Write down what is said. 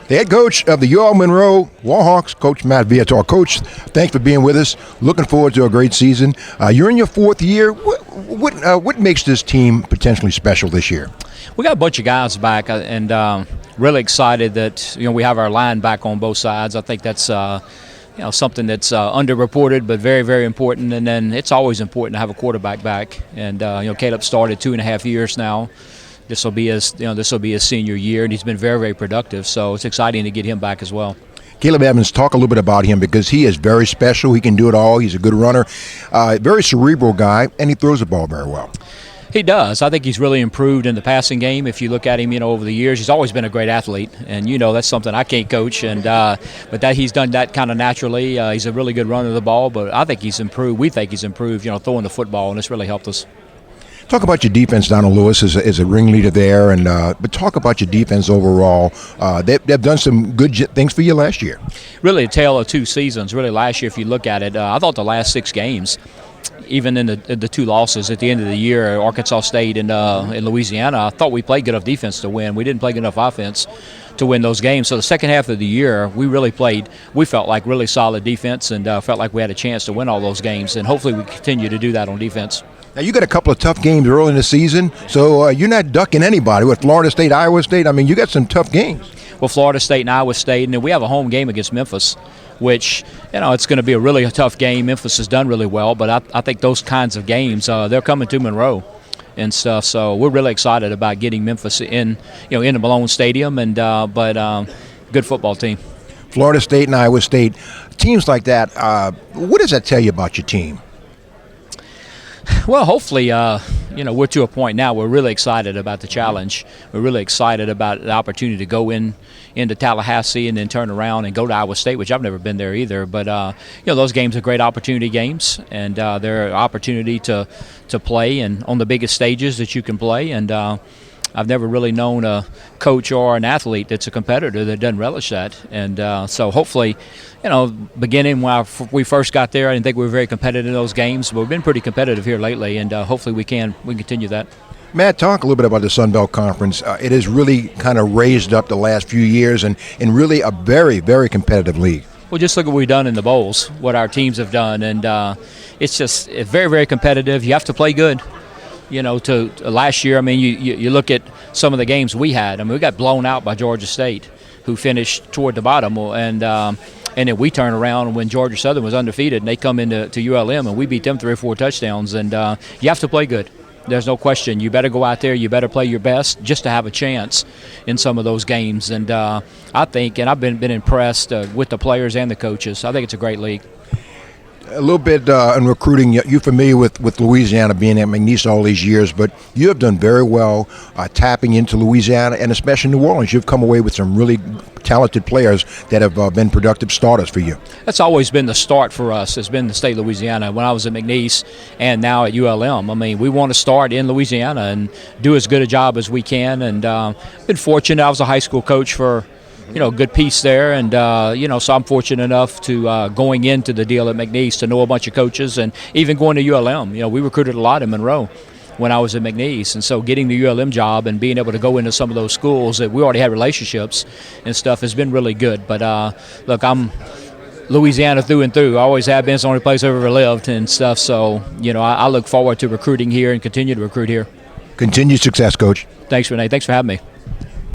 The head coach of the UL Monroe Warhawks, Coach Matt Viator. Coach, thanks for being with us. Looking forward to a great season. You're in your fourth year. What makes this team potentially special this year? We got a bunch of guys back, and really excited that we have our line back on both sides. I think that's something that's underreported, but very, very important. And then it's always important to have a quarterback back. And Caleb started 2.5 years now. This will be his senior year, and he's been very, very productive. So it's exciting to get him back as well. Caleb Evans, talk a little bit about him because he is very special. He can do it all. He's a good runner, very cerebral guy, and he throws the ball very well. He does. I think he's really improved in the passing game. If you look at him, over the years, he's always been a great athlete, and that's something I can't coach. And but that he's done that kind of naturally. He's a really good runner of the ball, but I think he's improved. We think he's improved, throwing the football, and it's really helped us. Talk about your defense. Donald Lewis is a ringleader there, and but talk about your defense overall. They've done some good things for you last year. Really a tale of two seasons. Really last year, if you look at it, I thought the last 6 games, even in the 2 losses at the end of the year, Arkansas State and in Louisiana, I thought we played good enough defense to win. We didn't play good enough offense to win those games. So the second half of the year, we felt like really solid defense, and felt like we had a chance to win all those games. And hopefully we continue to do that on defense. Now, you got a couple of tough games early in the season, so you're not ducking anybody with Florida State, Iowa State. I mean, you got some tough games. Well, Florida State and Iowa State, and then we have a home game against Memphis, which, it's going to be a really tough game. Memphis has done really well, but I think those kinds of games, they're coming to Monroe and stuff. So we're really excited about getting Memphis in the Malone Stadium, and good football team. Florida State and Iowa State, teams like that, what does that tell you about your team? Well, hopefully, we're to a point now. We're really excited about the challenge. We're really excited about the opportunity to go into Tallahassee and then turn around and go to Iowa State, which I've never been there either. But those games are great opportunity games, and they're an opportunity to play and on the biggest stages that you can play. And I've never really known a coach or an athlete that's a competitor that doesn't relish that. And so hopefully, beginning when we first got there, I didn't think we were very competitive in those games, but we've been pretty competitive here lately, and hopefully we can continue that. Matt, talk a little bit about the Sun Belt Conference. It has really kind of raised up the last few years and really a very, very competitive league. Well, just look at what we've done in the bowls, what our teams have done, and it's very, very competitive. You have to play good. To last year, you look at some of the games we had. We got blown out by Georgia State, who finished toward the bottom, and then we turn around when Georgia Southern was undefeated, and they come into ULM, and we beat them 3 or 4 touchdowns. And you have to play good. There's no question. You better go out there. You better play your best just to have a chance in some of those games. And I think, and I've been impressed with the players and the coaches. I think it's a great league. A little bit in recruiting, you're familiar with Louisiana, being at McNeese all these years, but you have done very well tapping into Louisiana and especially New Orleans. You've come away with some really talented players that have been productive starters for you. That's always been the start for us. It's been the state of Louisiana. When I was at McNeese and now at ULM, we want to start in Louisiana and do as good a job as we can. And been fortunate. I was a high school coach for a good piece there, and so I'm fortunate enough to going into the deal at McNeese to know a bunch of coaches, and even going to ULM. We recruited a lot in Monroe when I was at McNeese, and so getting the ULM job and being able to go into some of those schools that we already had relationships and stuff has been really good. But look, I'm Louisiana through and through. I always have been. It's the only place I've ever lived and stuff. So I look forward to recruiting here and continue to recruit here. Continued success, Coach. Thanks, Rene. Thanks for having me.